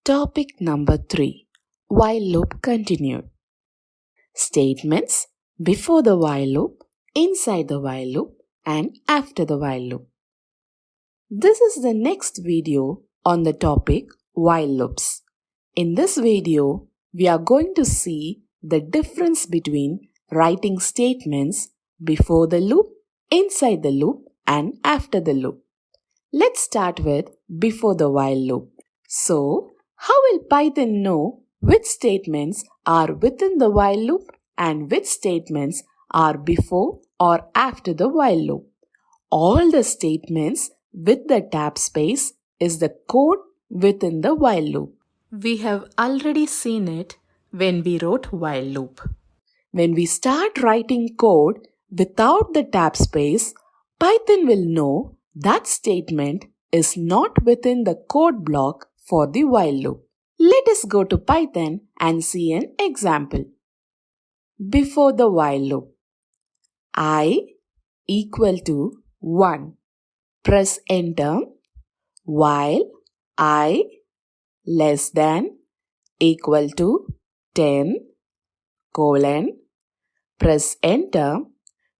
Topic number 3. While loop continued. Statements before the while loop, inside the while loop, and after the while loop. This is the next video on the topic while loops. In this video, we are going to see the difference between writing statements before the loop, inside the loop, and after the loop. Let's start with before the while loop. So, how will Python know which statements are within the while loop and which statements are before or after the while loop? All the statements with the tab space is the code within the while loop. We have already seen it when we wrote while loop. When we start writing code without the tab space, Python will know that statement is not within the code block for the while loop. Let us go to Python and see an example. Before the while loop, I equal to 1. Press enter. While I less than equal to 10 colon. Press enter.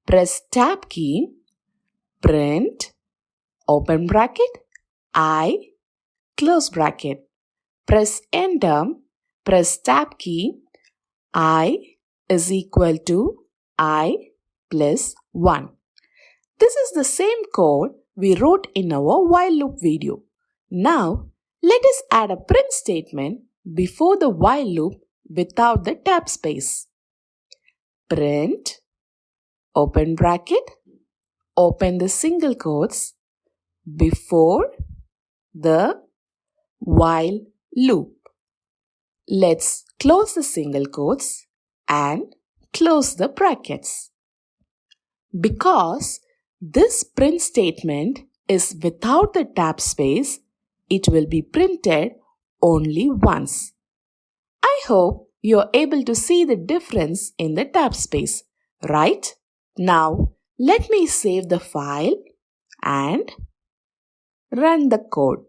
Press tab key. Print open bracket I close bracket. Press enter. Press tab key. I is equal to I plus 1. This is the same code we wrote in our while loop video. Now, let us add a print statement before the while loop without the tab space. Print, open bracket, open the single quotes, before the while loop. Let's close the single quotes and close the brackets. Because this print statement is without the tab space, it will be printed only once. I hope you are able to see the difference in the tab space, right? Now, let me save the file and run the code.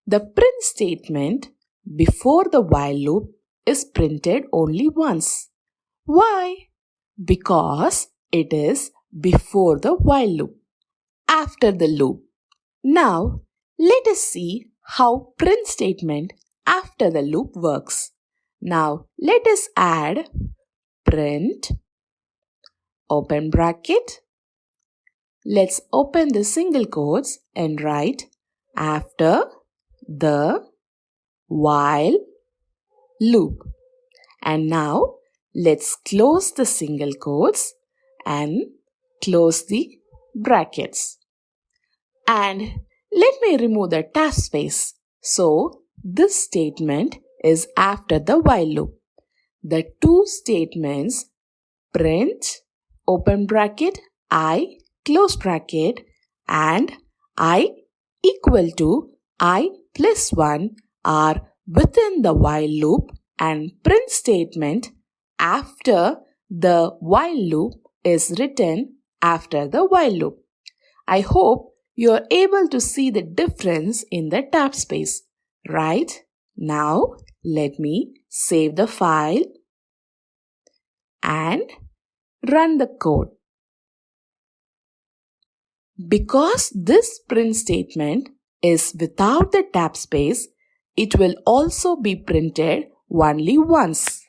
The print statement before the while loop is printed only once. Why? Because it is before the while loop, after the loop. Now, let us see how print statement after the loop works. Now, let us add print, open bracket. Let's open the single quotes and write after the while loop. And now, let's close the single quotes and close the brackets. And let me remove the tab space. So, this statement is after the while loop. The two statements print, open bracket, I, close bracket, and I equal to I plus 1 are within the while loop, and print statement after the while loop is written after the while loop. I hope you are able to see the difference in the tab space, right? Now, let me save the file and run the code. Because this print statement is without the tab space, it will also be printed only once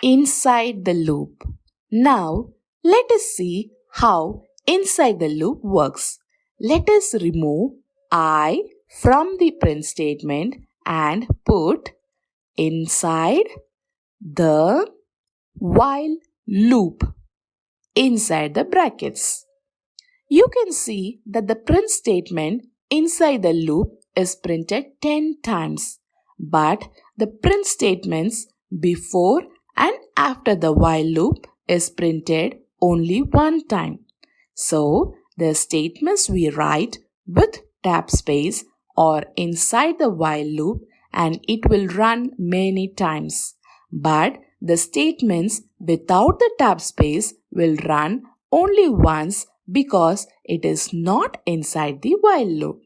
inside the loop. Now, let us see how inside the loop works. Let us remove I from the print statement and put inside the while loop inside the brackets. You can see that the print statement inside the loop is printed 10 times, but the print statements before and after the while loop is printed only one time. So, the statements we write with tab space are inside the while loop and it will run many times. But the statements without the tab space will run only once because it is not inside the while loop.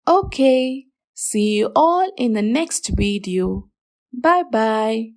Okay, See you all in the next video. Bye bye.